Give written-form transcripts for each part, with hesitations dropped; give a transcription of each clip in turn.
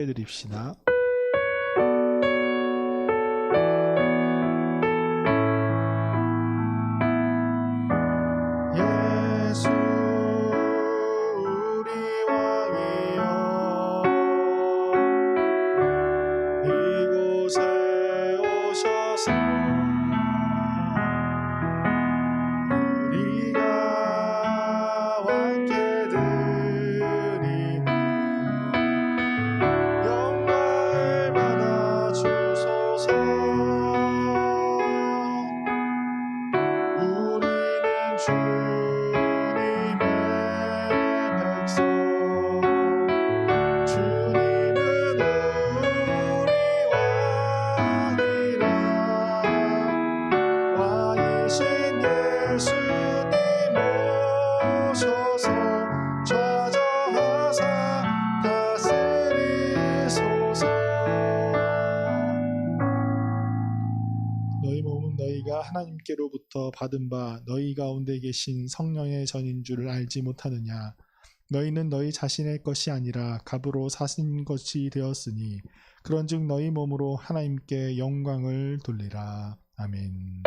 해드립시다. 예수 우리 왕이여 이곳에 오셔서 우리가 함께 드리는 영광을 받아 주소서. 우리는 주님의 백성, 주님은 우리 왕이라. 왕이신 예수님 오셔서 좌정하사 다스리소서. 너희 몸은 너희가 하나님께로부터 받은 바 너희 가운데 계신 성령의 전인 줄 알지 못하느냐. 너희는 너희 자신의 것이 아니라 값으로 사신 것이 되었으니 그런즉 너희 몸으로 하나님께 영광을 돌리라. 아멘.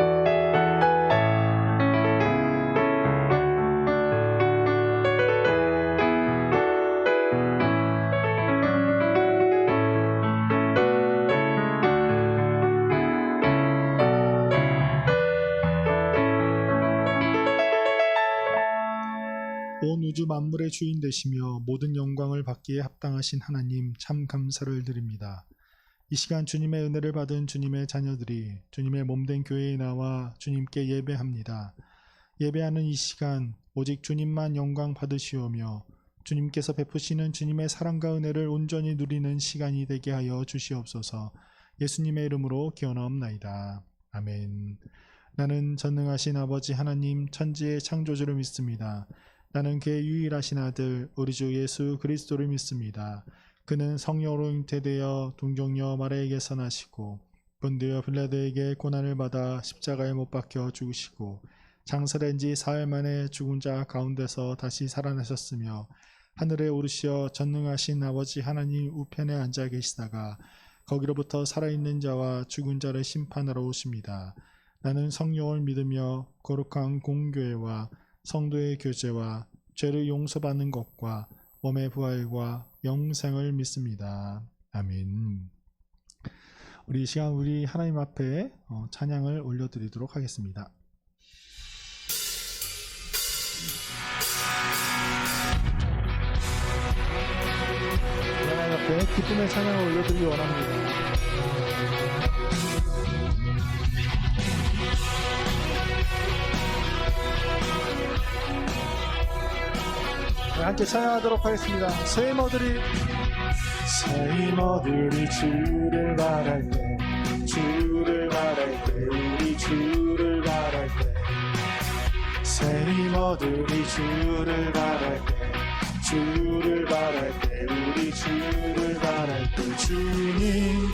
온 우주 만물의 주인 되시며 모든 영광을 받기에 합당하신 하나님 참 감사를 드립니다. 이 시간 주님의 은혜를 받은 주님의 자녀들이 주님의 몸된 교회에 나와 주님께 예배합니다. 예배하는 이 시간 오직 주님만 영광 받으시오며 주님께서 베푸시는 주님의 사랑과 은혜를 온전히 누리는 시간이 되게 하여 주시옵소서. 예수님의 이름으로 기원하옵나이다. 아멘. 나는 전능하신 아버지 하나님 천지의 창조주를 믿습니다. 나는 그의 유일하신 아들 우리 주 예수 그리스도를 믿습니다. 그는 성령으로 잉태되어 동정녀 마리아에게서 나시고 본디오 빌라도에게 고난을 받아 십자가에 못 박혀 죽으시고 장사된 지 사흘 만에 죽은 자 가운데서 다시 살아나셨으며 하늘에 오르시어 전능하신 아버지 하나님 우편에 앉아 계시다가 거기로부터 살아있는 자와 죽은 자를 심판하러 오십니다. 나는 성령을 믿으며 거룩한 공교회와 성도의 교제와 죄를 용서받는 것과 몸의 부활과 영생을 믿습니다. 아멘. 우리 이 시간 우리 하나님 앞에 찬양을 올려드리도록 하겠습니다. 하나님 앞에 기쁨의 찬양을 올려드리기 원합니다. 함께 찬양하도록 하겠습니다. 새 힘어들이 주를 바랄 때 주를 바랄 때 우리 주를 바랄 때 새 힘어들이 주를 바랄 때 주를 바랄 때 우리 주를 바랄 때 주님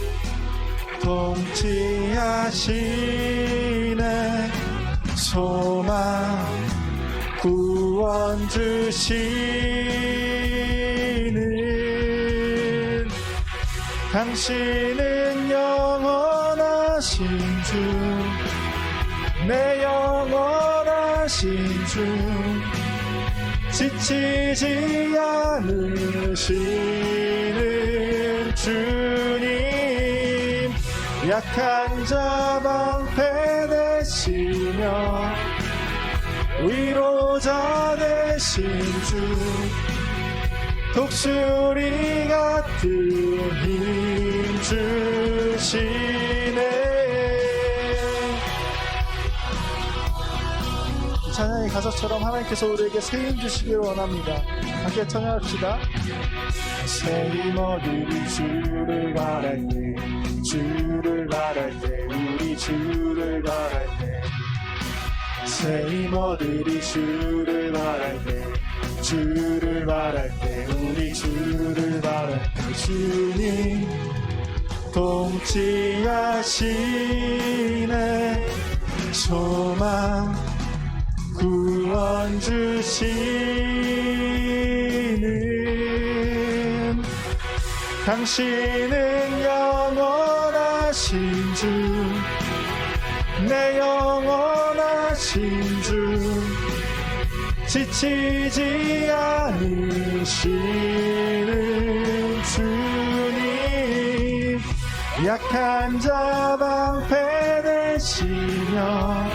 통치하시네 소망 구원 주시는 당신은 영원하신 주 내 영원하신 주 지치지 않으시는 주님 약한 자 방패 되시며 위로자 되신 주 독수리 같은 힘 주시네. 찬양의 가사처럼 하나님께서 우리에게 새 힘 주시기를 원합니다. 함께 찬양합시다. 새 힘 얻으리 주를 바랄 때 주를 바랄 때 우리 주를 바랄 때 새 힘 얻으리 주를 바랄 때 주를 바랄 때 우리 주를 바랄 때 주님 통치하시네 소망 구원 주시는 당신은 영원하신 주, 내 영원하신 주, 지치지 않으시는 주님, 약한 자 방패 되시며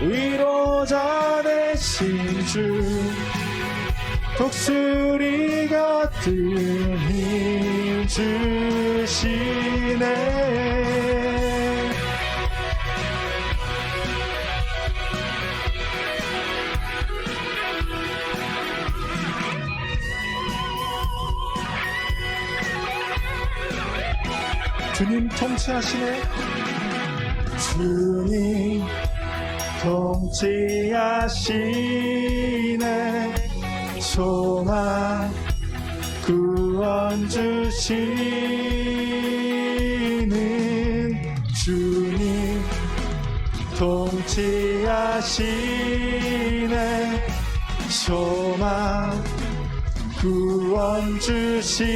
위로자 되신 주, 독수리 같은 힘 주시네. 주님 통치하시네. 주님 통치하시네. 소망 구원 주시는 주님 통치하시네. 소망 구원 주시는,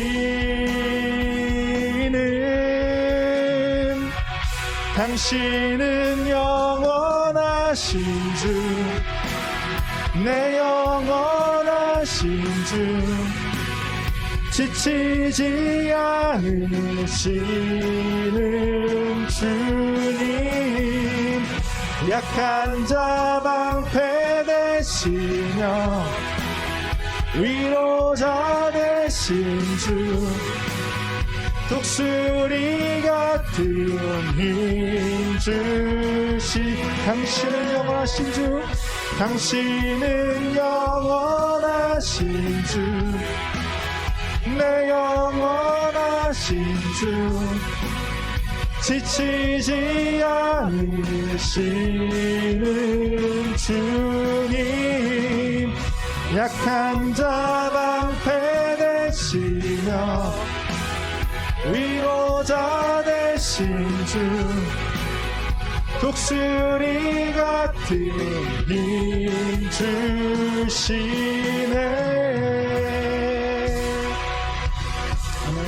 당신은 영원하신 주, 내 영원하신 주, 지치지 않으시는 주님, 약한 자 방패 되시며 위로자 되신 주, 독수리 같은 힘 주시. 당신은 영원하신 주, 당신은 영원하신 주, 내 영원하신 주, 지치지 않으시는 주님, 약한 자 방패 되시며 위로자 되신 주, 독수리 같은 힘 주시네. 아멘.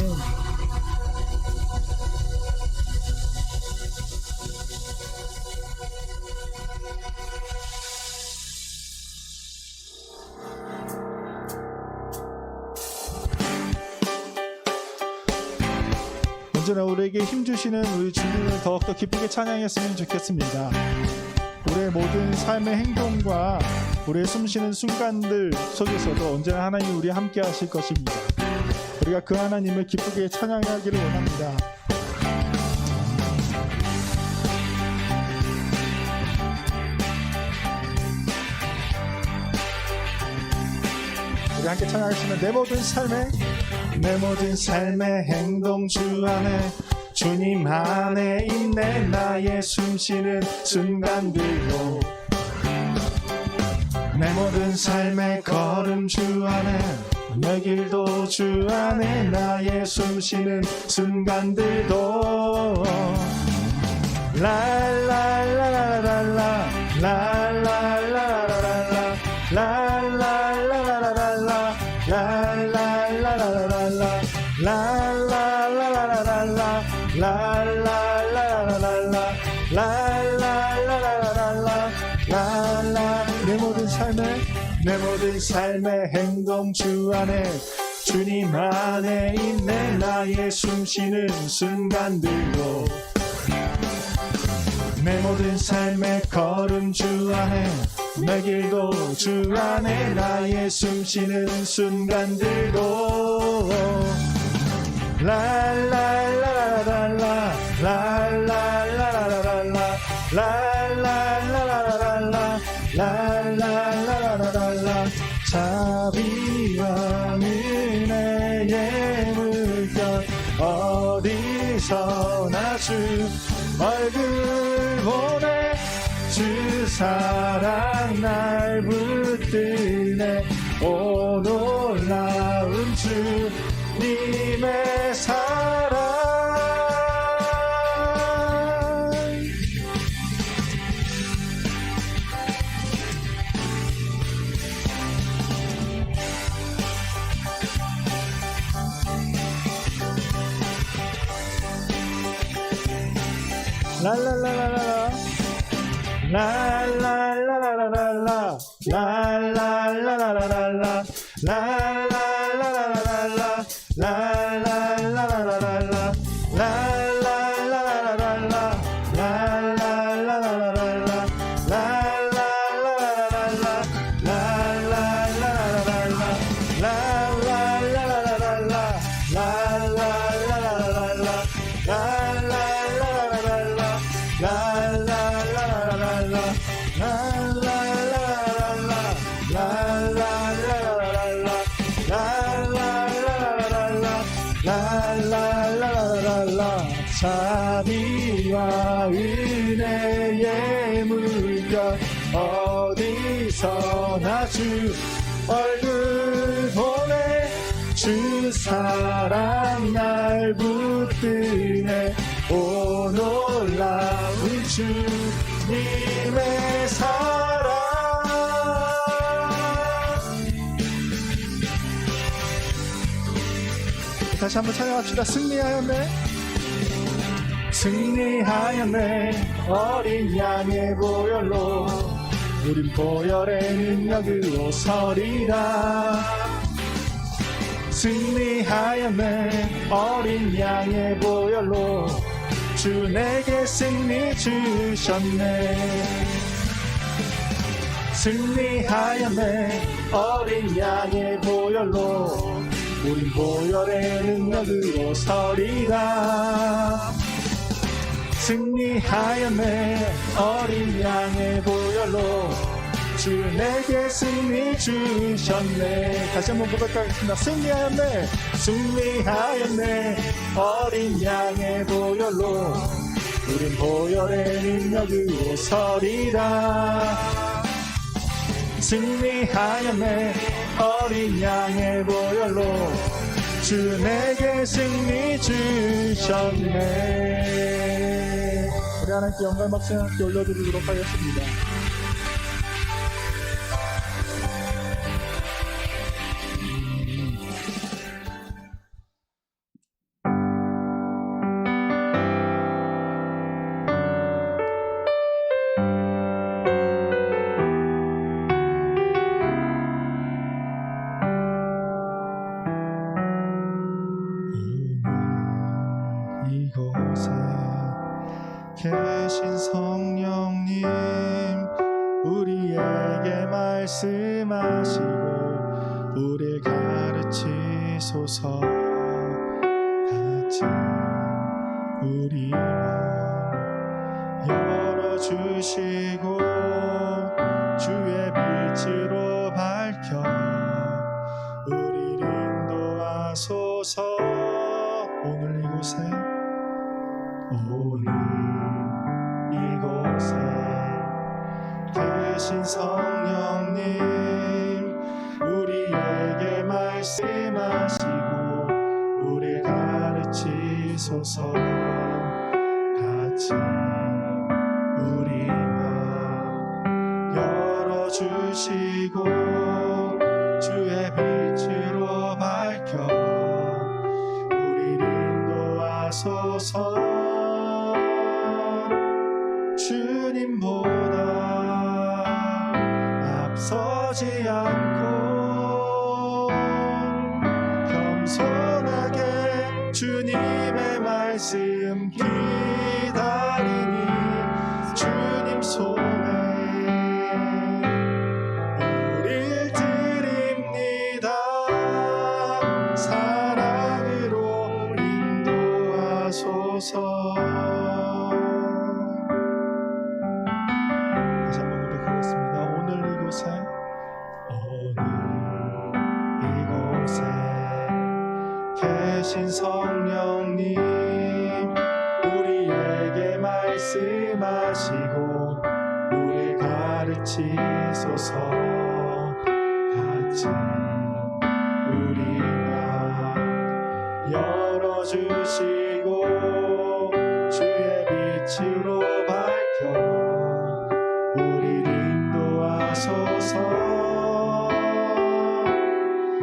언제나 우리에게 힘주시는 우리 주님을 더욱더 기쁘게 찬양했으면 좋겠습니다. 우리의 모든 삶의 행동과 우리의 숨쉬는 순간들 속에서도 언제나 하나님이 우리와 함께 하실 것입니다. 우리가 그 하나님을 기쁘게 찬양하기를 원합니다. 우리 함께 찬양하시면 내 모든 삶의 행동 주 안에, 주님 안에 있네. 나의 숨쉬는 순간들도, 내 모든 삶의 걸음 주 안에, 내 길도 주 안에, 나의 숨쉬는 순간들도. 라라라라라라 라라라라라라 라라라라라라 라라라라라라 라라라라라라 라라라라라라 라라라라라라 라라. 내 모든 삶의 행동 주 안에, 주님 안에 있네. 나의 숨쉬는 순간들도, 내 모든 삶의 걸음 주 안에, 내 길도 주 안에, 나의 숨쉬는 순간들도. 라라라라라라 라라라라라라 라라라라라라 라라라라라라. 자비와 은혜의 물결 어디서나 주 얼굴 보내, 주 사랑 날 붙드네. 오 놀라운 주님의 사랑. 랄랄랄랄라 랄랄랄랄랄라 랄랄랄랄랄라 랄랄랄랄랄라 랄랄랄랄랄라 자비와 은혜의 물결 어디서나 주 얼굴 보네 주 사랑 날 붙드네 오 놀라운 주님의 사랑 다시 한번 찬양합시다. 승리하였네 승리하였네 어린 양의 보혈로 우린 보혈의 능력으로 서리라 승리하였네 어린 양의 보혈로 주 내게 승리 주셨네 승리하였네 어린 양의 보혈로 우린 보혈의 능력으로 서리라 승리하였네 어린 양의 보혈로 주 내게 승리 주셨네 다시 한번 고백하겠습니다. 승리하였네 승리하였네 어린 양의 보혈로 우린 보혈의 능력으로 서리라 승리하였네 어린 양의 보혈로 주 내게 승리 주셨네. 우리 하나님께 영광 박수 함께 올려드리도록 하겠습니다. 이곳에 계신 성령님 우리에게 말씀하시고 우리를 가르치소서 같이 우리 마음 열어주시고 주의 빛으로 밝혀 우리를 인도하소서 오늘 이곳에 계신 성령님 우리에게 말씀하시고 우리를 가르치소서 같이 우리 마음 열어주시고 주의 빛으로 밝혀 우리를 인도하소서 주님보다 앞서지 않고 겸손하게 주님의 말씀 기다리니 주님 손에 우릴 드립니다. 사랑으로 인도하소서. 계신 성령님 우리에게 말씀하시고 우리를 가르치소서 같이 우리 마음 열어주시고 주의 빛으로 밝혀 우리를 인도하소서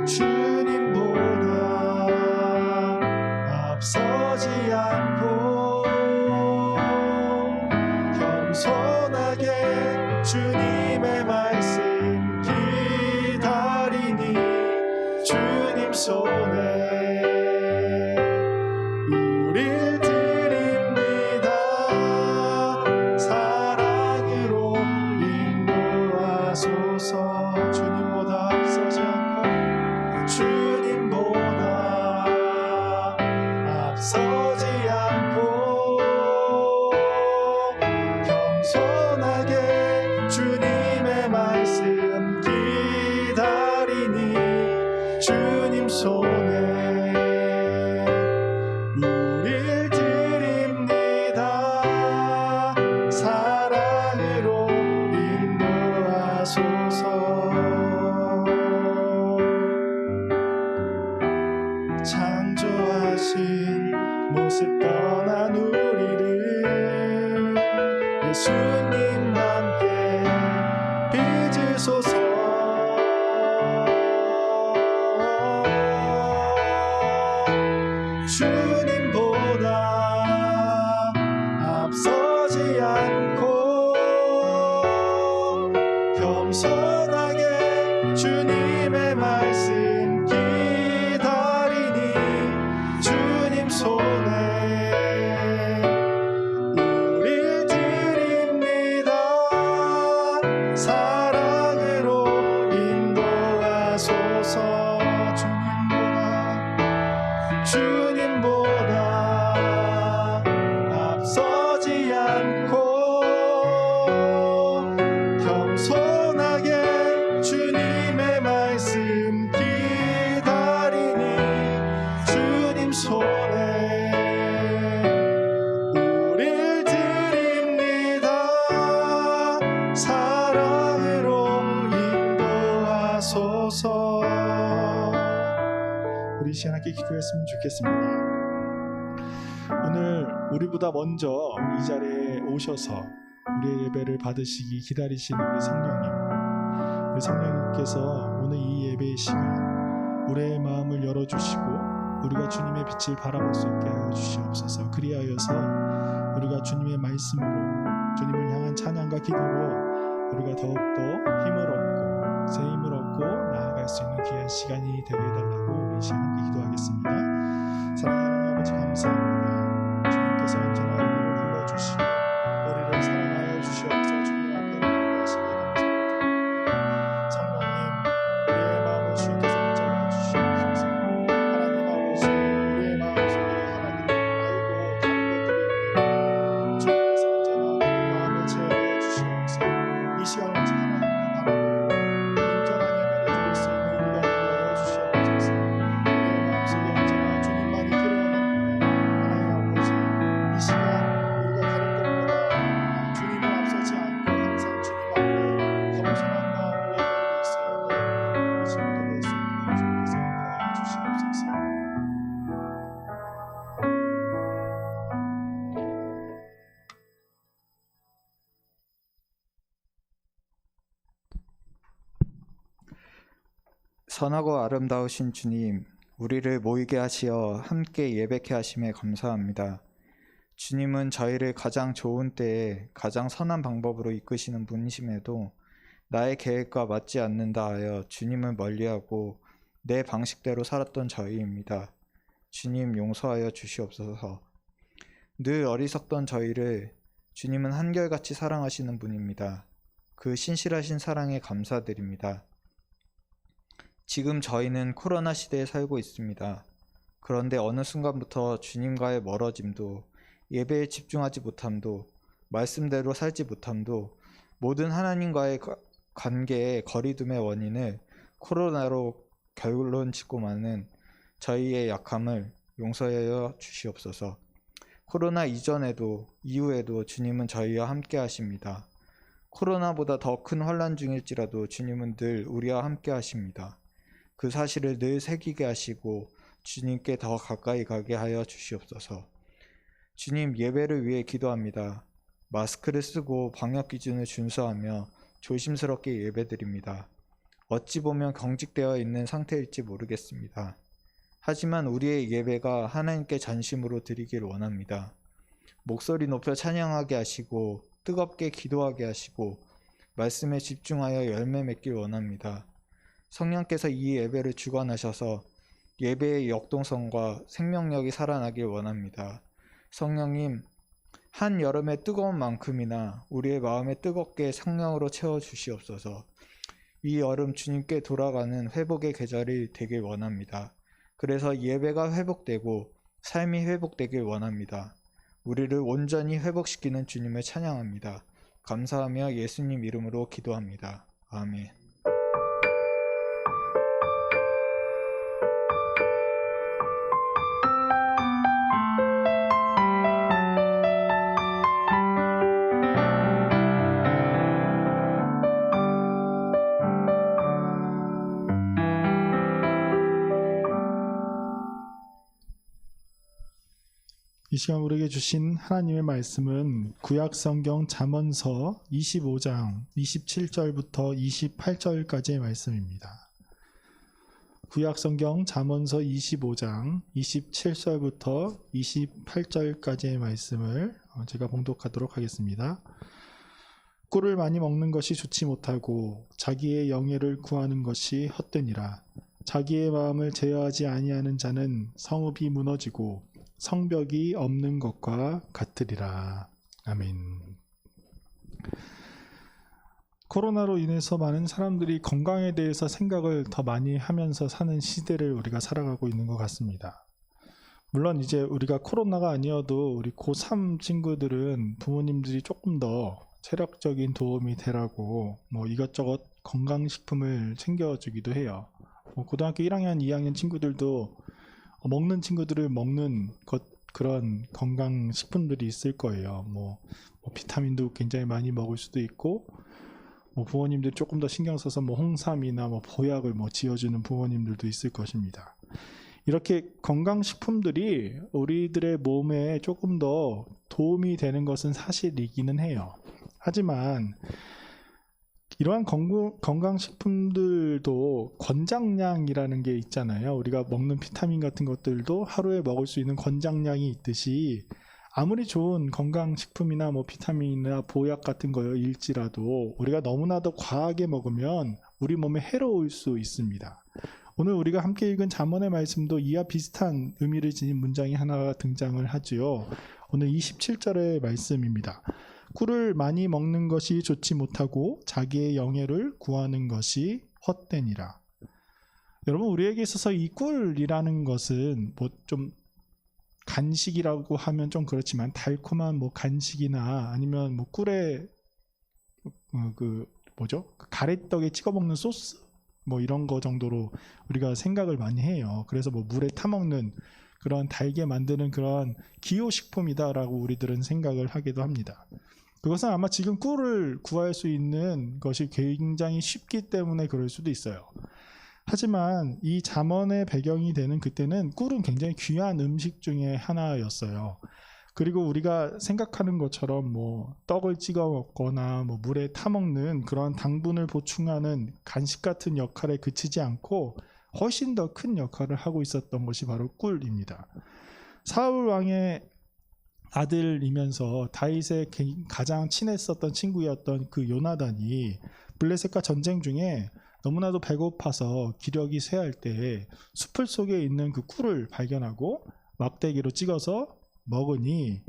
주님보다 앞서지 않고 앞서지 않고 겸손하게 주님의 말씀 기다리니 주님 손에 우릴 드립니다. 사랑으로 인도하소서. 창조하신 모습 떠난 우리를 예수님 함께 빚으소서. 주님보다 앞서지 않고 겸손하게 주님의 말씀 기다리니 주님 손에 우릴 드립니다. 사랑으로 인도하소서. 주님보다 앞서지 않고 겸손하게 주님의 말씀 기다리니 주님 손에 우릴 드립니다. 사랑으로 인도하소서. 우리 시간 함께 기도했으면 좋겠습니다. 오늘 우리보다 먼저 이 자리에 오셔서 우리의 예배를 받으시기 기다리신 우리 성령님, 우리 성령님께서 오늘 이 예배의 시간 우리의 마음을 열어주시고 우리가 주님의 빛을 바라볼 수 있게 하여 주시옵소서. 그리하여서 우리가 주님의 말씀으로 주님을 향한 찬양과 기도로 우리가 더욱더 힘을 얻고 새 힘을 얻고 나아갈 수 있는 귀한 시간이 되게 해달라고 우리 시간 함께 기도하겠습니다. 사랑하는 아버지 감사합니다. 주님께서 언제나 우리를 불러주시고 우리를 사랑하여 주시옵소서. 주님 앞에 나아가시니 감사합니다. 성령님, 우리의 마음을 주님께서 인정하여 주시옵소서. 하나님 아버지, 우리의 마음속에 하나님을 알고 다른 것들이 있는데 주님께서 언제나 우리 마음을 제어하여 주시옵소서. 이 시간을 오직 하나님을 바라고 온전한 예배를 드릴 수 있는 우리가 되게 하여 주시옵소서. 우리의 마음속에 언제나 주님만이 필요합니다. 하나님 아버지, 이 시간 우리가 다른 것보다 주님을 앞서지 않고 항상 주님 앞에 겸손한 마음으로 예배를 드릴 수 있는 우리 친구들 될 수 있도록 주님께서 인도하여 주시옵소서. 선하고 아름다우신 주님, 우리를 모이게 하시어 함께 예배케 하심에 감사합니다. 주님은 저희를 가장 좋은 때에 가장 선한 방법으로 이끄시는 분이심에도 나의 계획과 맞지 않는다 하여 주님을 멀리하고 내 방식대로 살았던 저희입니다. 주님 용서하여 주시옵소서. 늘 어리석던 저희를 주님은 한결같이 사랑하시는 분입니다. 그 신실하신 사랑에 감사드립니다. 지금 저희는 코로나 시대에 살고 있습니다. 그런데 어느 순간부터 주님과의 멀어짐도, 예배에 집중하지 못함도, 말씀대로 살지 못함도, 모든 하나님과의 관계의 거리둠의 원인을 코로나로 결론 짓고 마는 저희의 약함을 용서하여 주시옵소서. 코로나 이전에도 이후에도 주님은 저희와 함께 하십니다. 코로나보다 더 큰 환난 중일지라도 주님은 늘 우리와 함께 하십니다. 그 사실을 늘 새기게 하시고 주님께 더 가까이 가게 하여 주시옵소서. 주님, 예배를 위해 기도합니다. 마스크를 쓰고 방역 기준을 준수하며 조심스럽게 예배드립니다. 어찌 보면 경직되어 있는 상태일지 모르겠습니다. 하지만 우리의 예배가 하나님께 전심으로 드리길 원합니다. 목소리 높여 찬양하게 하시고 뜨겁게 기도하게 하시고 말씀에 집중하여 열매 맺길 원합니다. 성령께서 이 예배를 주관하셔서 예배의 역동성과 생명력이 살아나길 원합니다. 성령님, 한 여름의 뜨거운 만큼이나 우리의 마음에 뜨겁게 성령으로 채워주시옵소서. 이 여름 주님께 돌아가는 회복의 계절이 되길 원합니다. 그래서 예배가 회복되고 삶이 회복되길 원합니다. 우리를 온전히 회복시키는 주님을 찬양합니다. 감사하며 예수님 이름으로 기도합니다. 아멘. 이 시간 우리에게 주신 하나님의 말씀은 구약성경 잠언서 25장 27절부터 28절까지의 말씀입니다. 구약성경 잠언서 25장 27절부터 28절까지의 말씀을 제가 봉독하도록 하겠습니다. 꿀을 많이 먹는 것이 좋지 못하고 자기의 영예를 구하는 것이 헛되니라. 자기의 마음을 제어하지 아니하는 자는 성읍이 무너지고 성벽이 없는 것과 같으리라. 아멘. 코로나로 인해서 많은 사람들이 건강에 대해서 생각을 더 많이 하면서 사는 시대를 우리가 살아가고 있는 것 같습니다. 물론 이제 우리가 코로나가 아니어도 우리 고3 친구들은 부모님들이 조금 더 체력적인 도움이 되라고 뭐 이것저것 건강식품을 챙겨주기도 해요. 고등학교 1학년, 2학년 친구들도 먹는 친구들을 먹는 그런 건강식품들이 있을 거예요. 뭐 비타민도 굉장히 많이 먹을 수도 있고, 뭐 부모님들이 조금 더 신경 써서 뭐 홍삼이나 뭐 보약을 뭐 지어주는 부모님들도 있을 것입니다. 이렇게 건강식품들이 우리들의 몸에 조금 더 도움이 되는 것은 사실이기는 해요. 하지만 이러한 건강식품들도 권장량이라는 게 있잖아요. 우리가 먹는 비타민 같은 것들도 하루에 먹을 수 있는 권장량이 있듯이 아무리 좋은 건강식품이나 뭐 비타민이나 보약 같은 거일지라도 우리가 너무나도 과하게 먹으면 우리 몸에 해로울 수 있습니다. 오늘 우리가 함께 읽은 잠언의 말씀도 이와 비슷한 의미를 지닌 문장이 하나가 등장을 하지요. 오늘 27절의 말씀입니다. 꿀을 많이 먹는 것이 좋지 못하고 자기의 영예를 구하는 것이 헛되니라. 여러분, 우리에게 있어서 이 꿀이라는 것은 뭐 좀 간식이라고 하면 좀 그렇지만 달콤한 뭐 간식이나 아니면 뭐 꿀에 그 가래떡에 찍어 먹는 소스 뭐 이런 거 정도로 우리가 생각을 많이 해요. 그래서 뭐 물에 타 먹는 그런 달게 만드는 그런 기호식품이다라고 우리들은 생각을 하기도 합니다. 그것은 아마 지금 꿀을 구할 수 있는 것이 굉장히 쉽기 때문에 그럴 수도 있어요. 하지만 이 잠언의 배경이 되는 그때는 꿀은 굉장히 귀한 음식 중에 하나였어요. 그리고 우리가 생각하는 것처럼 뭐 떡을 찍어 먹거나 뭐 물에 타 먹는 그런 당분을 보충하는 간식 같은 역할에 그치지 않고 훨씬 더 큰 역할을 하고 있었던 것이 바로 꿀입니다. 사울 왕의 아들이면서 다윗의 가장 친했었던 친구였던 그 요나단이 블레셋과 전쟁 중에 너무나도 배고파서 기력이 쇠할 때 수풀 속에 있는 그 꿀을 발견하고 막대기로 찍어서 먹으니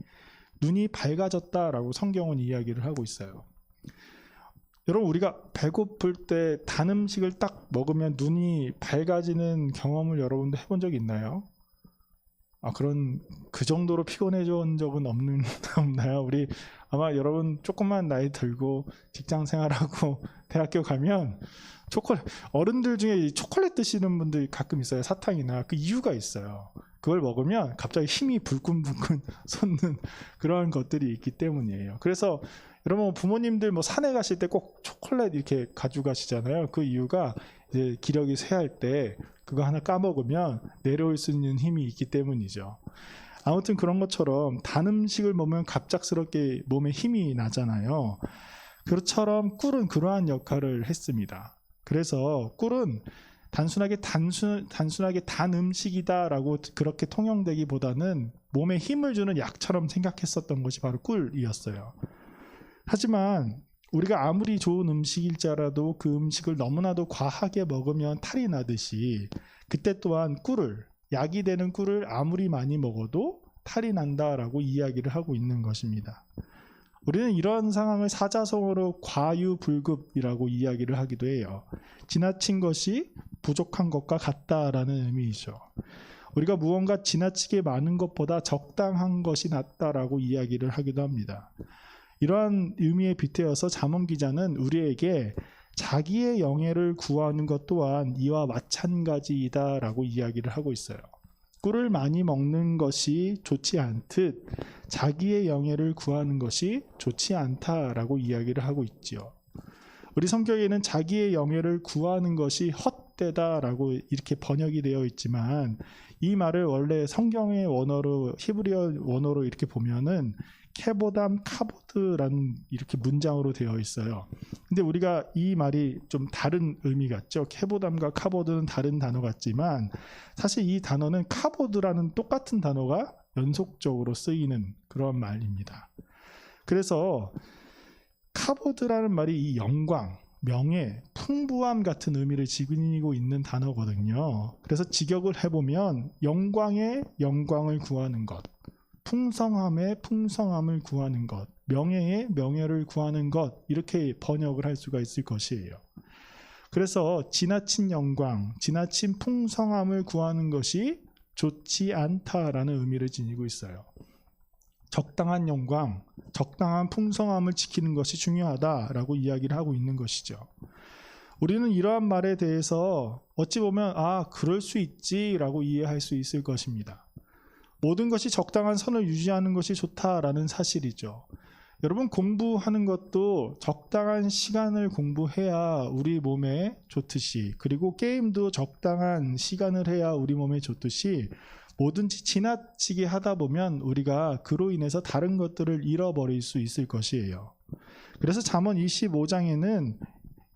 눈이 밝아졌다라고 성경은 이야기를 하고 있어요. 여러분, 우리가 배고플 때 단 음식을 딱 먹으면 눈이 밝아지는 경험을 여러분도 해본 적 있나요? 그 정도로 피곤해진 적은 없나요? 우리 아마 여러분 조금만 나이 들고 직장 생활하고 대학교 가면 어른들 중에 초콜릿 드시는 분들이 가끔 있어요. 사탕이나. 그 이유가 있어요. 그걸 먹으면 갑자기 힘이 불끈불끈 솟는 그런 것들이 있기 때문이에요. 그래서 여러분 부모님들 뭐 산에 가실 때 꼭 초콜릿 이렇게 가져가시잖아요. 그 이유가 이제 기력이 쇠할 때 그거 하나 까먹으면 내려올 수 있는 힘이 있기 때문이죠. 아무튼 그런 것처럼 단 음식을 먹으면 갑작스럽게 몸에 힘이 나잖아요. 그처럼 꿀은 그러한 역할을 했습니다. 그래서 꿀은 단순하게 단 음식이다라고 그렇게 통용되기보다는 몸에 힘을 주는 약처럼 생각했었던 것이 바로 꿀이었어요. 하지만 우리가 아무리 좋은 음식일지라도 그 음식을 너무나도 과하게 먹으면 탈이 나듯이 그때 또한 약이 되는 꿀을 아무리 많이 먹어도 탈이 난다라고 이야기를 하고 있는 것입니다. 우리는 이런 상황을 사자성어로 과유불급이라고 이야기를 하기도 해요. 지나친 것이 부족한 것과 같다라는 의미이죠. 우리가 무언가 지나치게 많은 것보다 적당한 것이 낫다라고 이야기를 하기도 합니다. 이러한 의미에 빗대어서 잠언 기자는 우리에게 자기의 영예를 구하는 것 또한 이와 마찬가지이다라고 이야기를 하고 있어요. 꿀을 많이 먹는 것이 좋지 않듯 자기의 영예를 구하는 것이 좋지 않다라고 이야기를 하고 있지요. 우리 성경에는 자기의 영예를 구하는 것이 헛되다라고 이렇게 번역이 되어 있지만 이 말을 원래 성경의 원어로 히브리어 원어로 이렇게 보면은 케보담 카보드라는 이렇게 문장으로 되어 있어요. 근데 우리가 이 말이 좀 다른 의미 같죠. 케보담과 카보드는 다른 단어 같지만 사실 이 단어는 카보드라는 똑같은 단어가 연속적으로 쓰이는 그런 말입니다. 그래서 카보드라는 말이 이 영광, 명예, 풍부함 같은 의미를 지니고 있는 단어거든요. 그래서 직역을 해보면 영광의 영광을 구하는 것, 풍성함의 풍성함을 구하는 것, 명예의 명예를 구하는 것, 이렇게 번역을 할 수가 있을 것이에요. 그래서 지나친 영광, 지나친 풍성함을 구하는 것이 좋지 않다라는 의미를 지니고 있어요. 적당한 영광, 적당한 풍성함을 지키는 것이 중요하다라고 이야기를 하고 있는 것이죠. 우리는 이러한 말에 대해서 어찌 보면 그럴 수 있지라고 이해할 수 있을 것입니다. 모든 것이 적당한 선을 유지하는 것이 좋다라는 사실이죠. 여러분, 공부하는 것도 적당한 시간을 공부해야 우리 몸에 좋듯이, 그리고 게임도 적당한 시간을 해야 우리 몸에 좋듯이 뭐든지 지나치게 하다 보면 우리가 그로 인해서 다른 것들을 잃어버릴 수 있을 것이에요. 그래서 잠언 25장에는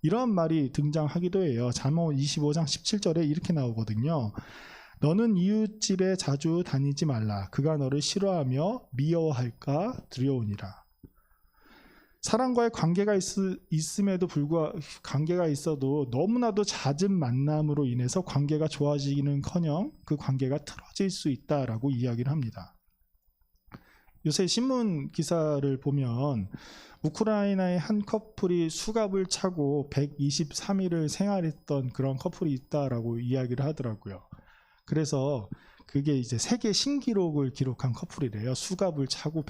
이런 말이 등장하기도 해요. 잠언 25장 17절에 이렇게 나오거든요. 너는 이웃집에 자주 다니지 말라. 그가 너를 싫어하며 미워할까 두려우니라. 사람과의 관계가 있음에도 불구하고 관계가 있어도 너무나도 잦은 만남으로 인해서 관계가 좋아지기는커녕 그 관계가 틀어질 수 있다라고 이야기를 합니다. 요새 신문 기사를 보면 우크라이나의 한 커플이 수갑을 차고 123일을 생활했던 그런 커플이 있다라고 이야기를 하더라고요. 그래서 그게 이제 세계 신기록을 기록한 커플이래요. 수갑을 차고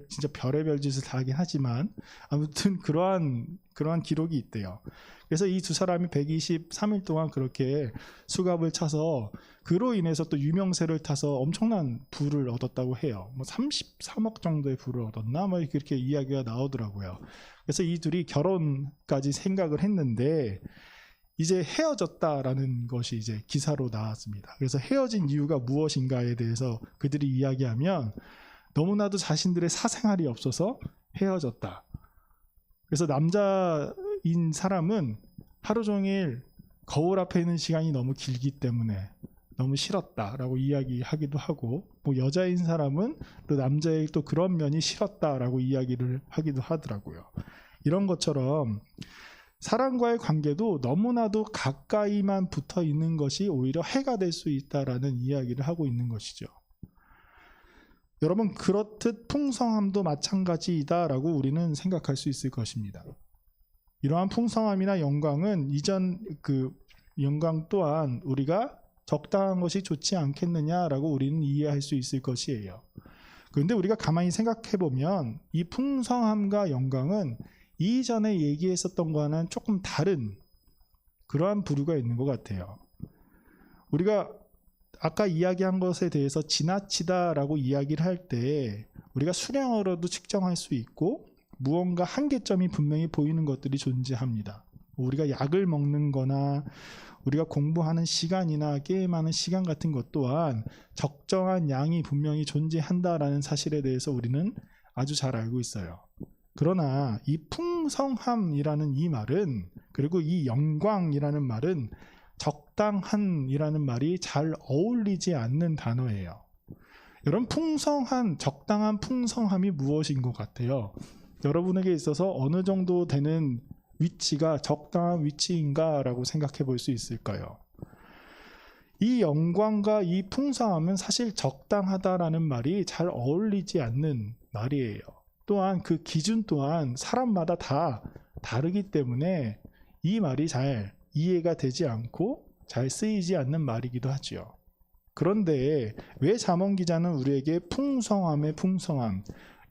진짜 별의별 짓을 다 하긴 하지만 아무튼 그러한 기록이 있대요. 그래서 이 두 사람이 123일 동안 그렇게 수갑을 차서 그로 인해서 또 유명세를 타서 엄청난 부를 얻었다고 해요. 뭐 33억 정도의 부를 얻었나? 뭐 그렇게 이야기가 나오더라고요. 그래서 이 둘이 결혼까지 생각을 했는데 이제 헤어졌다라는 것이 이제 기사로 나왔습니다. 그래서 헤어진 이유가 무엇인가에 대해서 그들이 이야기하면 너무나도 자신들의 사생활이 없어서 헤어졌다. 그래서 남자인 사람은 하루 종일 거울 앞에 있는 시간이 너무 길기 때문에 너무 싫었다라고 이야기하기도 하고, 뭐 여자인 사람은 또 남자의 또 그런 면이 싫었다라고 이야기를 하기도 하더라고요. 이런 것처럼 사람과의 관계도 너무나도 가까이만 붙어 있는 것이 오히려 해가 될 수 있다라는 이야기를 하고 있는 것이죠. 여러분, 그렇듯 풍성함도 마찬가지이다라고 우리는 생각할 수 있을 것입니다. 이러한 풍성함이나 영광은 이전 그 영광 또한 우리가 적당한 것이 좋지 않겠느냐라고 우리는 이해할 수 있을 것이에요. 그런데 우리가 가만히 생각해 보면 이 풍성함과 영광은 이전에 얘기했었던 거와는 조금 다른 그러한 부류가 있는 것 같아요. 우리가 아까 이야기한 것에 대해서 지나치다라고 이야기를 할 때 우리가 수량으로도 측정할 수 있고 무언가 한계점이 분명히 보이는 것들이 존재합니다. 우리가 약을 먹는 거나 우리가 공부하는 시간이나 게임하는 시간 같은 것 또한 적정한 양이 분명히 존재한다라는 사실에 대해서 우리는 아주 잘 알고 있어요. 그러나 이 풍성함이라는 이 말은, 그리고 이 영광이라는 말은 적당한이라는 말이 잘 어울리지 않는 단어예요. 여러분, 적당한 풍성함이 무엇인 것 같아요? 여러분에게 있어서 어느 정도 되는 위치가 적당한 위치인가라고 생각해 볼 수 있을까요? 이 영광과 이 풍성함은 사실 적당하다라는 말이 잘 어울리지 않는 말이에요. 또한 그 기준 또한 사람마다 다 다르기 때문에 이 말이 잘 이해가 되지 않고 잘 쓰이지 않는 말이기도 하죠. 그런데 왜 잠언 기자는 우리에게 풍성함의 풍성함,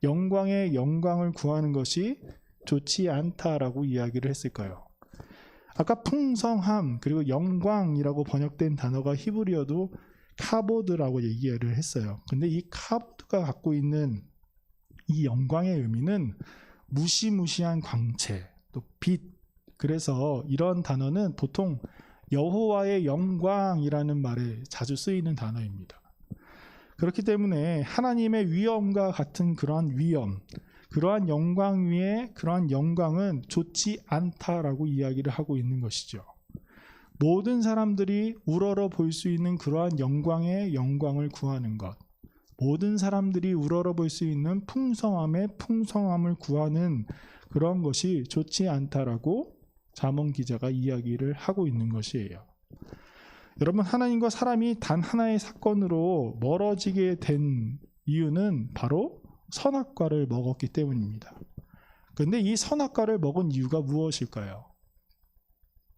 영광의 영광을 구하는 것이 좋지 않다라고 이야기를 했을까요? 아까 풍성함 그리고 영광이라고 번역된 단어가 히브리어도 카보드라고 얘기를 했어요. 근데 이 카보드가 갖고 있는 이 영광의 의미는 무시무시한 광채, 또 빛. 그래서 이런 단어는 보통 여호와의 영광이라는 말에 자주 쓰이는 단어입니다. 그렇기 때문에 하나님의 위엄과 같은 그러한 위엄, 그러한 영광 위에 그러한 영광은 좋지 않다라고 이야기를 하고 있는 것이죠. 모든 사람들이 우러러 볼 수 있는 그러한 영광의 영광을 구하는 것, 모든 사람들이 우러러 볼 수 있는 풍성함의 풍성함을 구하는 그런 것이 좋지 않다라고 잠언 기자가 이야기를 하고 있는 것이에요. 여러분, 하나님과 사람이 단 하나의 사건으로 멀어지게 된 이유는 바로 선악과를 먹었기 때문입니다. 그런데 이 선악과를 먹은 이유가 무엇일까요?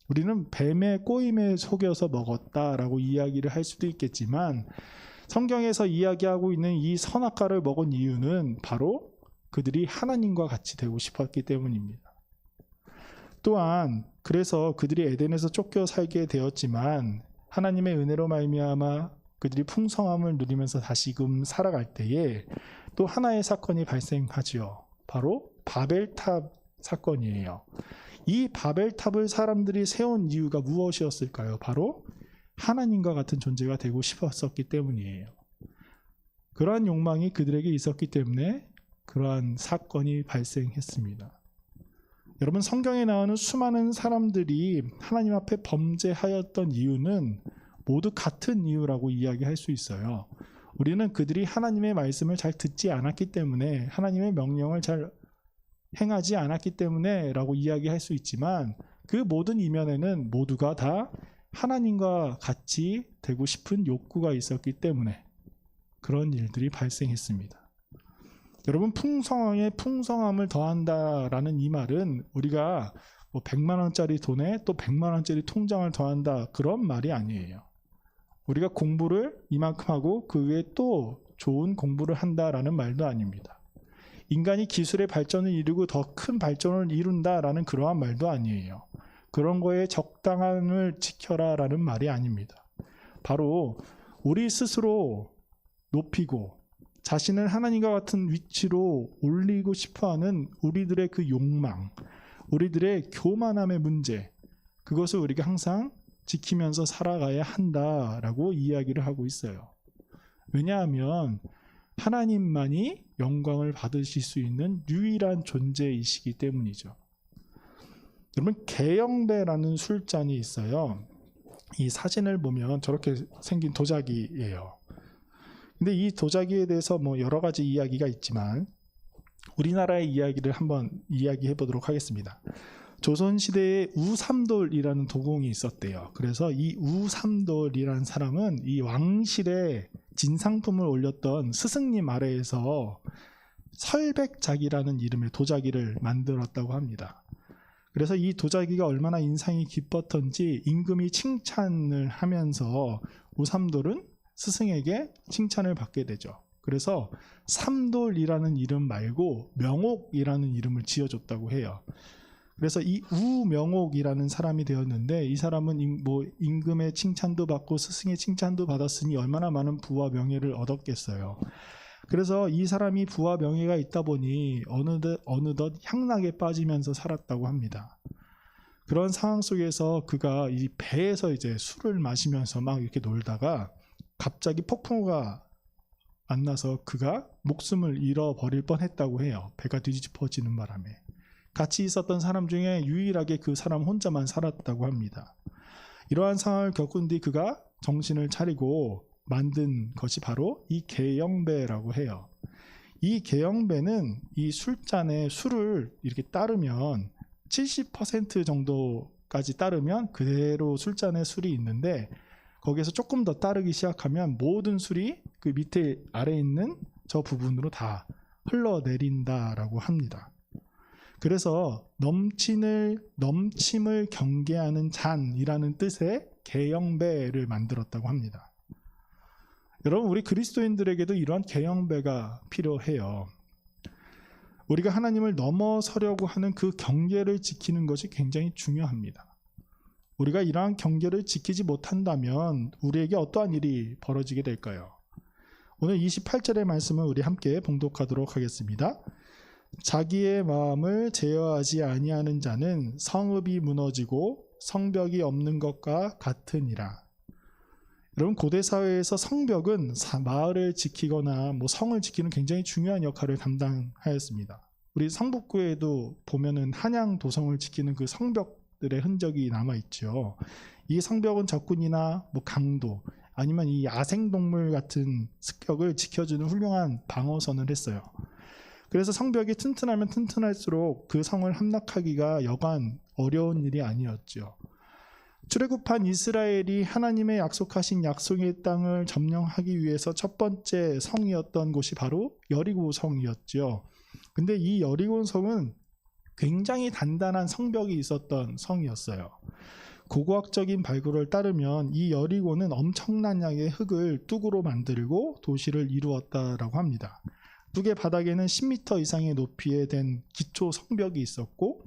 우리는 뱀의 꼬임에 속여서 먹었다라고 이야기를 할 수도 있겠지만 성경에서 이야기하고 있는 이 선악과를 먹은 이유는 바로 그들이 하나님과 같이 되고 싶었기 때문입니다. 또한 그래서 그들이 에덴에서 쫓겨 살게 되었지만 하나님의 은혜로 말미암아 그들이 풍성함을 누리면서 다시금 살아갈 때에 또 하나의 사건이 발생하지요. 바로 바벨탑 사건이에요. 이 바벨탑을 사람들이 세운 이유가 무엇이었을까요? 바로 하나님과 같은 존재가 되고 싶었었기 때문이에요. 그러한 욕망이 그들에게 있었기 때문에 그러한 사건이 발생했습니다. 여러분, 성경에 나오는 수많은 사람들이 하나님 앞에 범죄하였던 이유는 모두 같은 이유라고 이야기할 수 있어요. 우리는 그들이 하나님의 말씀을 잘 듣지 않았기 때문에, 하나님의 명령을 잘 행하지 않았기 때문에 라고 이야기할 수 있지만 그 모든 이면에는 모두가 다 하나님과 같이 되고 싶은 욕구가 있었기 때문에 그런 일들이 발생했습니다. 여러분, 풍성함에 풍성함을 더한다라는 이 말은 우리가 100만 원짜리 돈에 또 100만 원짜리 통장을 더한다 그런 말이 아니에요. 우리가 공부를 이만큼 하고 그 외에 또 좋은 공부를 한다라는 말도 아닙니다. 인간이 기술의 발전을 이루고 더 큰 발전을 이룬다라는 그러한 말도 아니에요. 그런 거에 적당함을 지켜라라는 말이 아닙니다. 바로 우리 스스로 높이고 자신을 하나님과 같은 위치로 올리고 싶어하는 우리들의 그 욕망, 우리들의 교만함의 문제, 그것을 우리가 항상 지키면서 살아가야 한다라고 이야기를 하고 있어요. 왜냐하면 하나님만이 영광을 받으실 수 있는 유일한 존재이시기 때문이죠. 여러분, 개영배라는 술잔이 있어요. 이 사진을 보면 저렇게 생긴 도자기예요. 근데 이 도자기에 대해서 여러 가지 이야기가 있지만 우리나라의 이야기를 한번 이야기해 보도록 하겠습니다. 조선시대에 우삼돌이라는 도공이 있었대요. 그래서 이 우삼돌이라는 사람은 이 왕실에 진상품을 올렸던 스승님 아래에서 설백작이라는 이름의 도자기를 만들었다고 합니다. 그래서 이 도자기가 얼마나 인상이 깊었던지 임금이 칭찬을 하면서 우삼돌은 스승에게 칭찬을 받게 되죠. 그래서 삼돌이라는 이름 말고 명옥이라는 이름을 지어줬다고 해요. 그래서 이 우명옥이라는 사람이 되었는데 이 사람은 임금의 칭찬도 받고 스승의 칭찬도 받았으니 얼마나 많은 부와 명예를 얻었겠어요. 그래서 이 사람이 부와 명예가 있다 보니 어느덧 향락에 빠지면서 살았다고 합니다. 그런 상황 속에서 그가 이 배에서 이제 술을 마시면서 막 이렇게 놀다가 갑자기 폭풍우가 만나서 그가 목숨을 잃어버릴 뻔했다고 해요. 배가 뒤집어지는 바람에. 같이 있었던 사람 중에 유일하게 그 사람 혼자만 살았다고 합니다. 이러한 상황을 겪은 뒤 그가 정신을 차리고 만든 것이 바로 이 개영배라고 해요. 이 개영배는 이 술잔에 술을 이렇게 따르면 70% 정도까지 따르면 그대로 술잔에 술이 있는데 거기에서 조금 더 따르기 시작하면 모든 술이 그 밑에 아래에 있는 저 부분으로 다 흘러내린다라고 합니다. 그래서 넘침을 경계하는 잔이라는 뜻의 개영배를 만들었다고 합니다. 여러분, 우리 그리스도인들에게도 이러한 계영배가 필요해요. 우리가 하나님을 넘어서려고 하는 그 경계를 지키는 것이 굉장히 중요합니다. 우리가 이러한 경계를 지키지 못한다면 우리에게 어떠한 일이 벌어지게 될까요? 오늘 28절의 말씀을 우리 함께 봉독하도록 하겠습니다. 자기의 마음을 제어하지 아니하는 자는 성읍이 무너지고 성벽이 없는 것과 같으니라. 여러분, 고대 사회에서 성벽은 마을을 지키거나 성을 지키는 굉장히 중요한 역할을 담당하였습니다. 우리 성북구에도 보면은 한양 도성을 지키는 그 성벽들의 흔적이 남아 있죠. 이 성벽은 적군이나 강도 아니면 이 야생동물 같은 습격을 지켜주는 훌륭한 방어선을 했어요. 그래서 성벽이 튼튼하면 튼튼할수록 그 성을 함락하기가 여간 어려운 일이 아니었죠. 출애굽한 이스라엘이 하나님의 약속하신 약속의 땅을 점령하기 위해서 첫 번째 성이었던 곳이 바로 여리고 성이었죠. 근데 이 여리고 성은 굉장히 단단한 성벽이 있었던 성이었어요. 고고학적인 발굴을 따르면 이 여리고는 엄청난 양의 흙을 뚝으로 만들고 도시를 이루었다라고 합니다. 뚝의 바닥에는 10m 이상의 높이에 된 기초 성벽이 있었고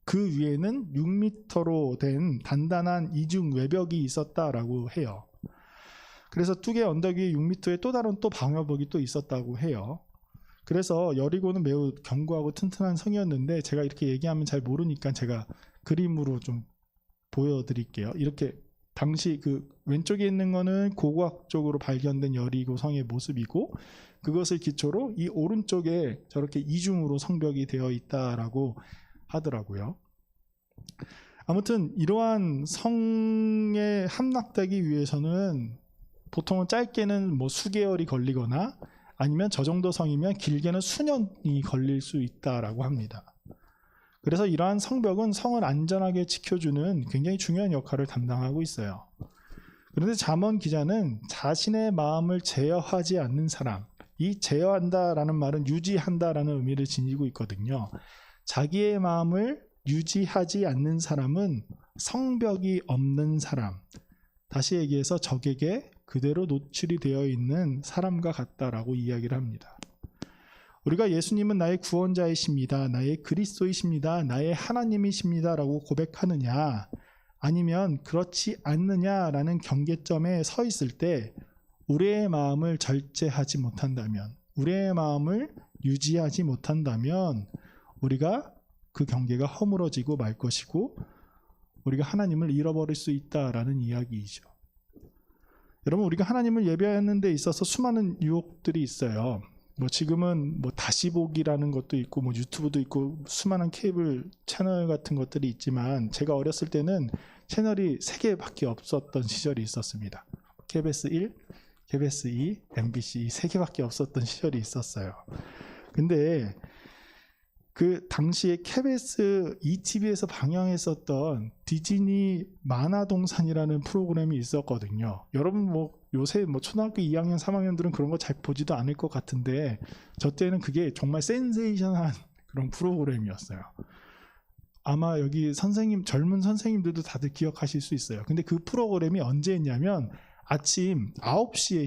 그 위에는 6m로 된 단단한 이중 외벽이 있었다라고 해요. 그래서 뚝의 언덕 위에 6m의 또 다른 방어벽이 또 있었다고 해요. 그래서 여리고는 매우 견고하고 튼튼한 성이었는데 제가 이렇게 얘기하면 잘 모르니까 제가 그림으로 좀 보여드릴게요. 이렇게 당시 그 왼쪽에 있는 거는 고고학적으로 발견된 여리고 성의 모습이고 그것을 기초로 이 오른쪽에 저렇게 이중으로 성벽이 되어 있다라고 하더라고요. 아무튼 이러한 성에 함락되기 위해서는 보통은 짧게는 수개월이 걸리거나 아니면 저 정도 성이면 길게는 수년이 걸릴 수 있다라고 합니다. 그래서 이러한 성벽은 성을 안전하게 지켜주는 굉장히 중요한 역할을 담당하고 있어요. 그런데 잠언 기자는 자신의 마음을 제어하지 않는 사람, 이 제어한다라는 말은 유지한다라는 의미를 지니고 있거든요. 자기의 마음을 유지하지 않는 사람은 성벽이 없는 사람, 다시 얘기해서 적에게 그대로 노출이 되어 있는 사람과 같다라고 이야기를 합니다. 우리가 예수님은 나의 구원자이십니다, 나의 그리스도이십니다, 나의 하나님이십니다 라고 고백하느냐 아니면 그렇지 않느냐라는 경계점에 서 있을 때 우리의 마음을 절제하지 못한다면, 우리의 마음을 유지하지 못한다면 우리가 그 경계가 허물어지고 말 것이고 우리가 하나님을 잃어버릴 수 있다라는 이야기이죠. 여러분, 우리가 하나님을 예배하는 데 있어서 수많은 유혹들이 있어요. 지금은 다시 보기라는 것도 있고 유튜브도 있고 수많은 케이블 채널 같은 것들이 있지만 제가 어렸을 때는 채널이 3개밖에 없었던 시절이 있었습니다. KBS 1, KBS 2, MBC 이 3개밖에 없었던 시절이 있었어요. 근데 그 당시에 KBS ETV에서 방영했었던 디즈니 만화동산이라는 프로그램이 있었거든요. 여러분 요새 초등학교 2학년, 3학년들은 그런 거 잘 보지도 않을 것 같은데 저 때는 그게 정말 센세이션한 그런 프로그램이었어요. 아마 여기 젊은 선생님들도 다들 기억하실 수 있어요. 근데 그 프로그램이 언제 했냐면 아침 9시에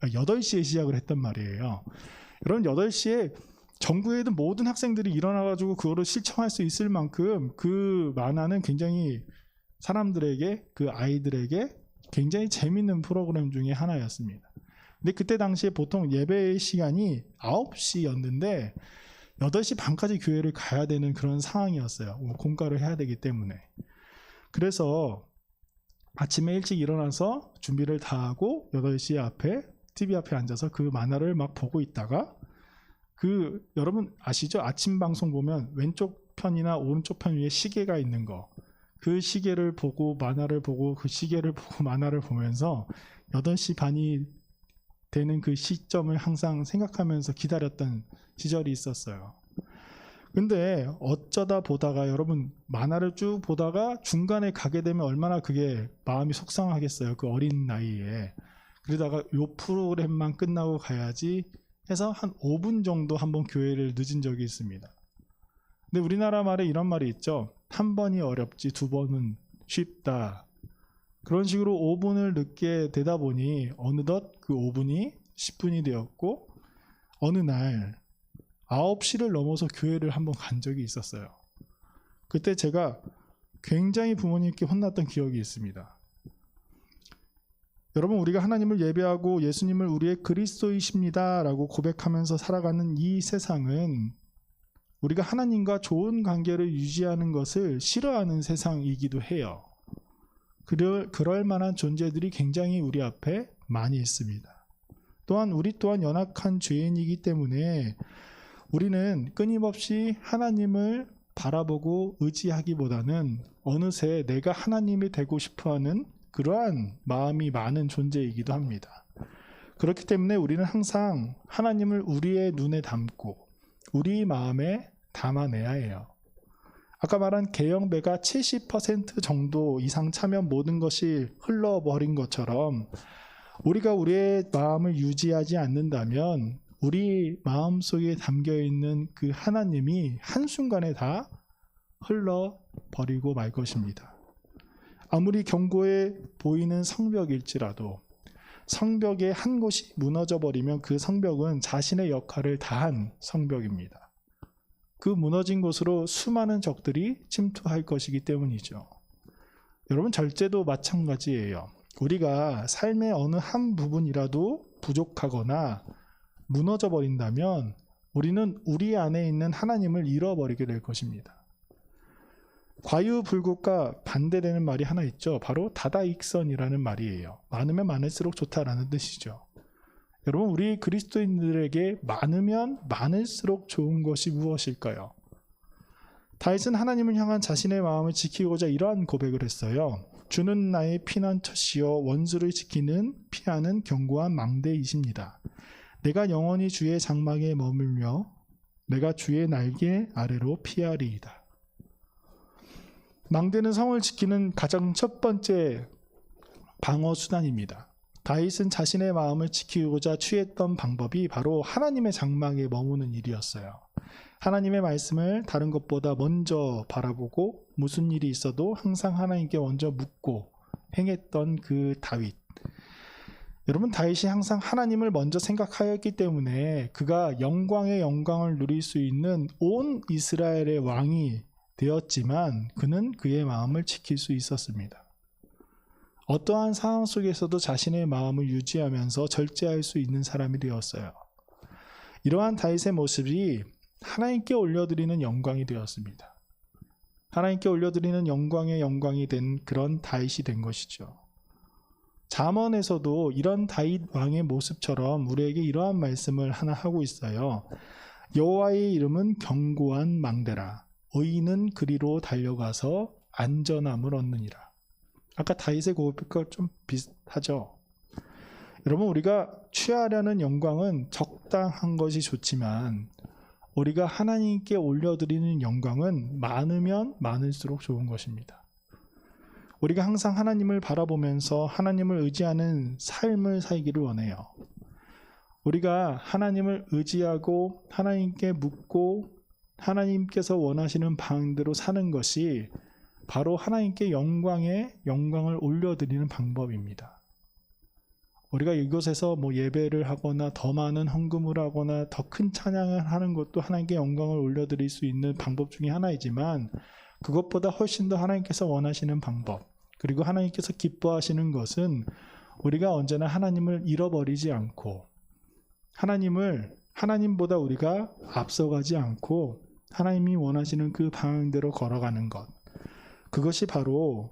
8시에 시작을 했단 말이에요. 여러분, 8시에 전국에 있는 모든 학생들이 일어나가지고 그거를 시청할 수 있을 만큼 그 만화는 굉장히 사람들에게, 그 아이들에게 굉장히 재밌는 프로그램 중에 하나였습니다. 근데 그때 당시에 보통 예배 시간이 9시였는데 8시 반까지 교회를 가야 되는 그런 상황이었어요. 공과를 해야 되기 때문에. 그래서 아침에 일찍 일어나서 준비를 다 하고 8시 앞에 TV 앞에 앉아서 그 만화를 막 보고 있다가 여러분 아시죠? 아침 방송 보면 왼쪽 편이나 오른쪽 편 위에 시계가 있는 거. 그 시계를 보고 만화를 보고 그 시계를 보고 만화를 보면서 8시 반이 되는 그 시점을 항상 생각하면서 기다렸던 시절이 있었어요. 근데 어쩌다 보다가 여러분 만화를 쭉 보다가 중간에 가게 되면 얼마나 그게 마음이 속상하겠어요. 그 어린 나이에. 그러다가 요 프로그램만 끝나고 가야지 해서 한 5분 정도 한번 교회를 늦은 적이 있습니다. 근데 우리나라 말에 이런 말이 있죠. 한 번이 어렵지 2번은 쉽다. 그런 식으로 5분을 늦게 되다 보니 어느덧 그 5분이 10분이 되었고 어느 날 9시를 넘어서 교회를 한번 간 적이 있었어요. 그때 제가 굉장히 부모님께 혼났던 기억이 있습니다. 여러분, 우리가 하나님을 예배하고 예수님을 우리의 그리스도이십니다 라고 고백하면서 살아가는 이 세상은 우리가 하나님과 좋은 관계를 유지하는 것을 싫어하는 세상이기도 해요. 그럴 만한 존재들이 굉장히 우리 앞에 많이 있습니다. 또한 우리 또한 연약한 죄인이기 때문에 우리는 끊임없이 하나님을 바라보고 의지하기보다는 어느새 내가 하나님이 되고 싶어하는 그러한 마음이 많은 존재이기도 합니다. 그렇기 때문에 우리는 항상 하나님을 우리의 눈에 담고 우리 마음에 담아내야 해요. 아까 말한 개영배가 70% 정도 이상 차면 모든 것이 흘러버린 것처럼 우리가 우리의 마음을 유지하지 않는다면 우리 마음속에 담겨있는 그 하나님이 한순간에 다 흘러버리고 말 것입니다. 아무리 견고해 보이는 성벽일지라도 성벽의 한 곳이 무너져 버리면 그 성벽은 자신의 역할을 다한 성벽입니다. 그 무너진 곳으로 수많은 적들이 침투할 것이기 때문이죠. 여러분, 절제도 마찬가지예요. 우리가 삶의 어느 한 부분이라도 부족하거나 무너져 버린다면 우리는 우리 안에 있는 하나님을 잃어버리게 될 것입니다. 과유불급과 반대되는 말이 하나 있죠. 바로 다다익선이라는 말이에요. 많으면 많을수록 좋다라는 뜻이죠. 여러분, 우리 그리스도인들에게 많으면 많을수록 좋은 것이 무엇일까요? 다윗은 하나님을 향한 자신의 마음을 지키고자 이러한 고백을 했어요. 주는 나의 피난처시여 원수를 지키는 피하는 견고한 망대이십니다. 내가 영원히 주의 장막에 머물며 내가 주의 날개 아래로 피하리이다. 망대는 성을 지키는 가장 첫 번째 방어 수단입니다. 다윗은 자신의 마음을 지키고자 취했던 방법이 바로 하나님의 장막에 머무는 일이었어요. 하나님의 말씀을 다른 것보다 먼저 바라보고 무슨 일이 있어도 항상 하나님께 먼저 묻고 행했던 그 다윗. 여러분, 다윗이 항상 하나님을 먼저 생각하였기 때문에 그가 영광의 영광을 누릴 수 있는 온 이스라엘의 왕이 되었지만 그는 그의 마음을 지킬 수 있었습니다. 어떠한 상황 속에서도 자신의 마음을 유지하면서 절제할 수 있는 사람이 되었어요. 이러한 다윗의 모습이 하나님께 올려드리는 영광이 되었습니다. 하나님께 올려드리는 영광의 영광이 된 그런 다윗이 된 것이죠. 잠언에서도 이런 다윗 왕의 모습처럼 우리에게 이러한 말씀을 하나 하고 있어요. 여호와의 이름은 견고한 망대라. 의인은 그리로 달려가서 안전함을 얻느니라. 아까 다윗의 고백과 좀 비슷하죠. 여러분, 우리가 취하려는 영광은 적당한 것이 좋지만 우리가 하나님께 올려드리는 영광은 많으면 많을수록 좋은 것입니다. 우리가 항상 하나님을 바라보면서 하나님을 의지하는 삶을 살기를 원해요. 우리가 하나님을 의지하고 하나님께 묻고 하나님께서 원하시는 방대로 사는 것이 바로 하나님께 영광을 올려드리는 방법입니다. 우리가 이곳에서 예배를 하거나 더 많은 헌금을 하거나 더 큰 찬양을 하는 것도 하나님께 영광을 올려드릴 수 있는 방법 중에 하나이지만 그것보다 훨씬 더 하나님께서 원하시는 방법, 그리고 하나님께서 기뻐하시는 것은 우리가 언제나 하나님을 잃어버리지 않고 하나님보다 우리가 앞서가지 않고 하나님이 원하시는 그 방향대로 걸어가는 것, 그것이 바로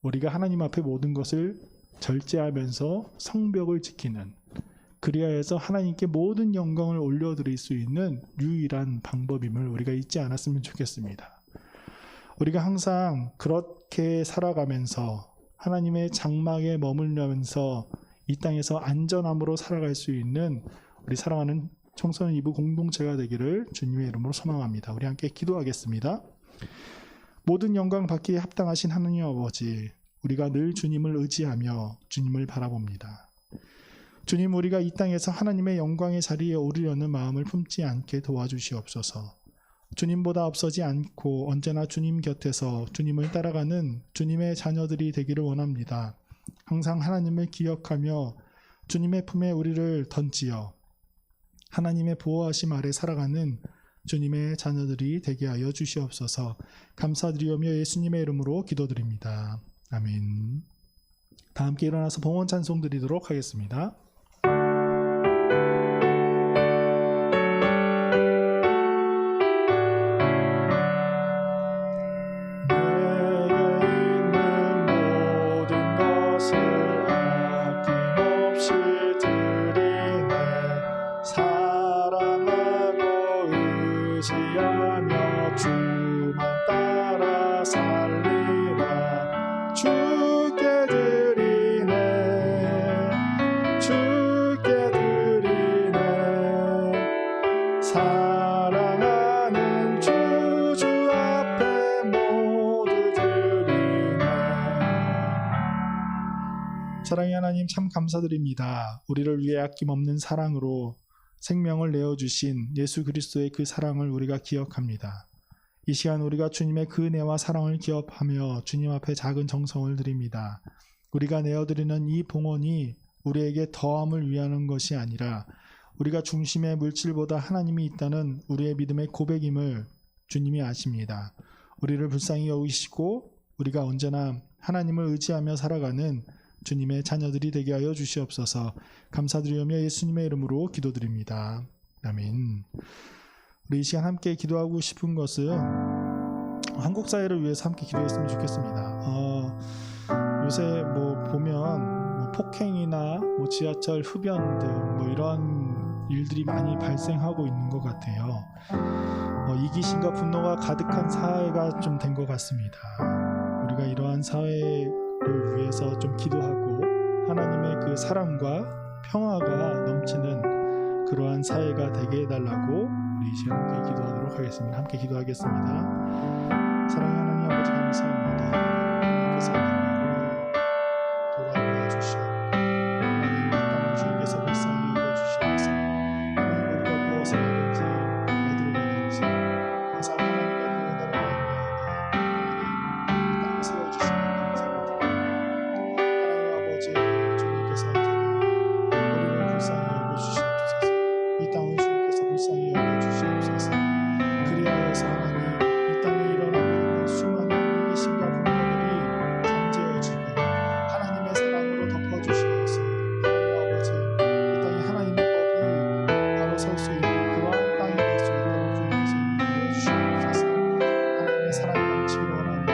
우리가 하나님 앞에 모든 것을 절제하면서 성벽을 지키는, 그리하여서 하나님께 모든 영광을 올려드릴 수 있는 유일한 방법임을 우리가 잊지 않았으면 좋겠습니다. 우리가 항상 그렇게 살아가면서 하나님의 장막에 머물면서 이 땅에서 안전함으로 살아갈 수 있는 우리 사랑하는 청소년 2부 공동체가 되기를 주님의 이름으로 소망합니다. 우리 함께 기도하겠습니다. 모든 영광 받기에 합당하신 하느님 아버지, 우리가 늘 주님을 의지하며 주님을 바라봅니다. 주님, 우리가 이 땅에서 하나님의 영광의 자리에 오르려는 마음을 품지 않게 도와주시옵소서. 주님보다 앞서지 않고 언제나 주님 곁에서 주님을 따라가는 주님의 자녀들이 되기를 원합니다. 항상 하나님을 기억하며 주님의 품에 우리를 던지어 하나님의 보호하심 아래 살아가는 주님의 자녀들이 되게 하여 주시옵소서. 감사드리오며 예수님의 이름으로 기도드립니다. 아멘. 다 함께 일어나서 봉헌 찬송 드리도록 하겠습니다. 사랑의 하나님 참 감사드립니다. 우리를 위해 아낌없는 사랑으로 생명을 내어주신 예수 그리스도의 그 사랑을 우리가 기억합니다. 이 시간 우리가 주님의 그 은혜와 사랑을 기억하며 주님 앞에 작은 정성을 드립니다. 우리가 내어드리는 이 봉헌이 우리에게 더함을 위하는 것이 아니라 우리가 중심의 물질보다 하나님이 있다는 우리의 믿음의 고백임을 주님이 아십니다. 우리를 불쌍히 여기시고 우리가 언제나 하나님을 의지하며 살아가는 주님의 자녀들이 되게 하여 주시옵소서. 감사드리며 예수님의 이름으로 기도드립니다. 아멘. 우리 이 시간 함께 기도하고 싶은 것은 한국 사회를 위해서 함께 기도했으면 좋겠습니다. 요새 보면 폭행이나 지하철 흡연 등 이런 일들이 많이 발생하고 있는 것 같아요. 이기심과 분노가 가득한 사회가 좀 된 것 같습니다. 우리가 이러한 사회를 위해서 좀 기도하고 하나님의 그 사랑과 평화가 넘치는 그러한 사회가 되게 해달라고 우리 이 시간 함께 기도하도록 하겠습니다. 함께 기도하겠습니다. 사랑의 하나님 아버지 감사합니다. 그 사랑을 돌아보아 주시옵고 하나님 이 땅을 주님께서 불쌍히 여겨주시옵소서. 하나님 우리가 무엇을 하든지 어디를 가든지 항상 하나님의 그 은혜를 말미암아 하나님 이 땅을 세워주시니 감사합니다. 하나님 아버지 주님께서 우리를 불쌍히 여겨주시옵소서. 이 땅을 주님께서 불쌍히 여겨주시옵소서. 그리하여서 하나님 이 땅에 일어나고 있는 수많은 이기심과 분노들이 잠재워지고 하나님의 사랑으로 덮어주시옵소서. 하나님 아버지 이 땅에 하나님의 법이 바로 설 수 있는 그러한 땅이 될 수 있도록 주님께서 인도해 주시옵소서. 하나님의 사랑이 넘치기를 원합니다.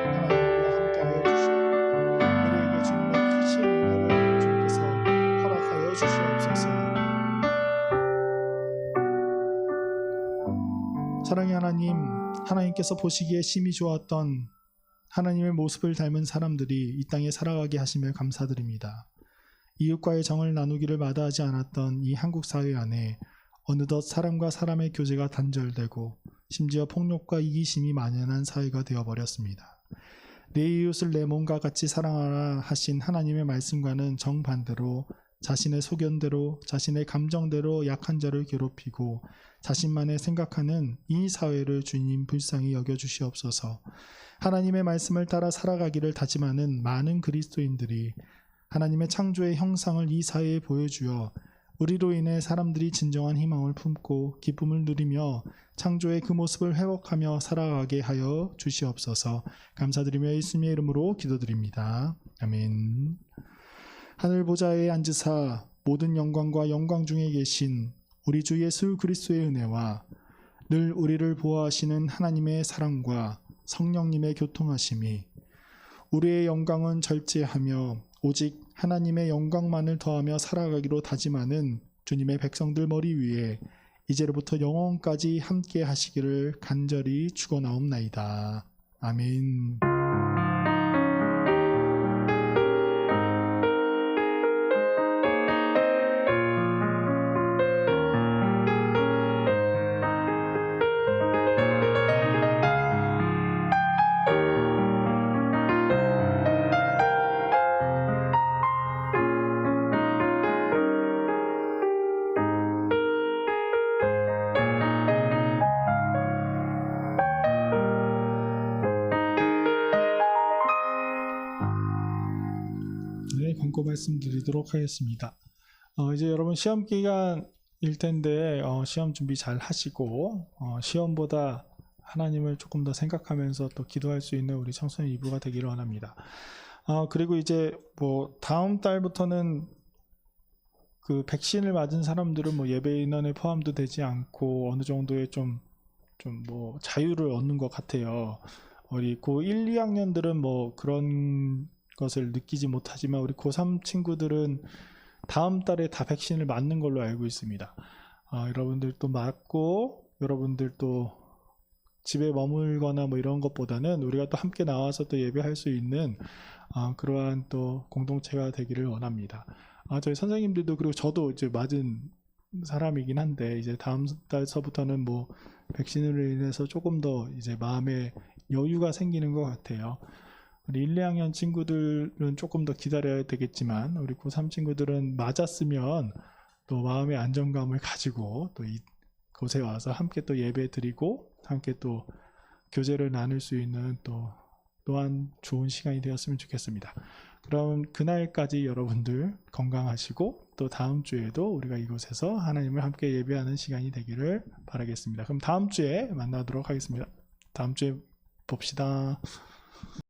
하나님 우리와 함께하여 주시옵고 우리에게 주님의 크신 은혜를 주님께서 허락하여 주시옵소서. 사랑의 하나님, 하나님께서 보시기에 심히 좋았던 하나님의 모습을 닮은 사람들이 이 땅에 살아가게 하심을 감사드립니다. 이웃과의 정을 나누기를 마다하지 않았던 이 한국 사회 안에 어느덧 사람과 사람의 교제가 단절되고 심지어 폭력과 이기심이 만연한 사회가 되어버렸습니다. 내 이웃을 내 몸과 같이 사랑하라 하신 하나님의 말씀과는 정반대로 자신의 소견대로 자신의 감정대로 약한 자를 괴롭히고 자신만의 생각하는 이 사회를 주님 불쌍히 여겨주시옵소서. 하나님의 말씀을 따라 살아가기를 다짐하는 많은 그리스도인들이 하나님의 창조의 형상을 이 사회에 보여주어 우리로 인해 사람들이 진정한 희망을 품고 기쁨을 누리며 창조의 그 모습을 회복하며 살아가게 하여 주시옵소서. 감사드리며 예수님의 이름으로 기도드립니다. 아멘. 하늘 보좌에 앉으사 모든 영광과 영광 중에 계신 우리 주 예수 그리스도의 은혜와 늘 우리를 보호하시는 하나님의 사랑과 성령님의 교통하심이 우리의 영광은 절제하며 오직 하나님의 영광만을 더하며 살아가기로 다짐하는 주님의 백성들 머리 위에 이제로부터 영원까지 함께 하시기를 간절히 축원하옵나이다. 아멘. 듣고 말씀드리도록 하겠습니다. 이제 여러분 시험 기간일 텐데 시험 준비 잘 하시고 시험보다 하나님을 조금 더 생각하면서 또 기도할 수 있는 우리 청소년 이부가 되기를 원합니다. 그리고 이제 뭐 다음 달부터는 그 백신을 맞은 사람들은 뭐 예배 인원에 포함도 되지 않고 어느 정도의 좀 뭐 자유를 얻는 것 같아요. 우리 고 1, 2학년들은 뭐 그런 것을 느끼지 못하지만 우리 고3 친구들은 다음 달에 다 백신을 맞는 걸로 알고 있습니다. 여러분들도 맞고 여러분들도 집에 머물거나 뭐 이런 것보다는 우리가 또 함께 나와서 또 예배할 수 있는 그러한 또 공동체가 되기를 원합니다. 저희 선생님들도 그리고 저도 이제 맞은 사람이긴 한데 이제 다음 달서부터는 뭐 백신으로 인해서 조금 더 이제 마음에 여유가 생기는 것 같아요. 우리 1, 2학년 친구들은 조금 더 기다려야 되겠지만 우리 고3 친구들은 맞았으면 또 마음의 안정감을 가지고 또 이곳에 와서 함께 또 예배 드리고 함께 또 교제를 나눌 수 있는 또한 좋은 시간이 되었으면 좋겠습니다. 그럼 그날까지 여러분들 건강하시고 또 다음 주에도 우리가 이곳에서 하나님을 함께 예배하는 시간이 되기를 바라겠습니다. 그럼 다음 주에 만나도록 하겠습니다. 다음 주에 봅시다.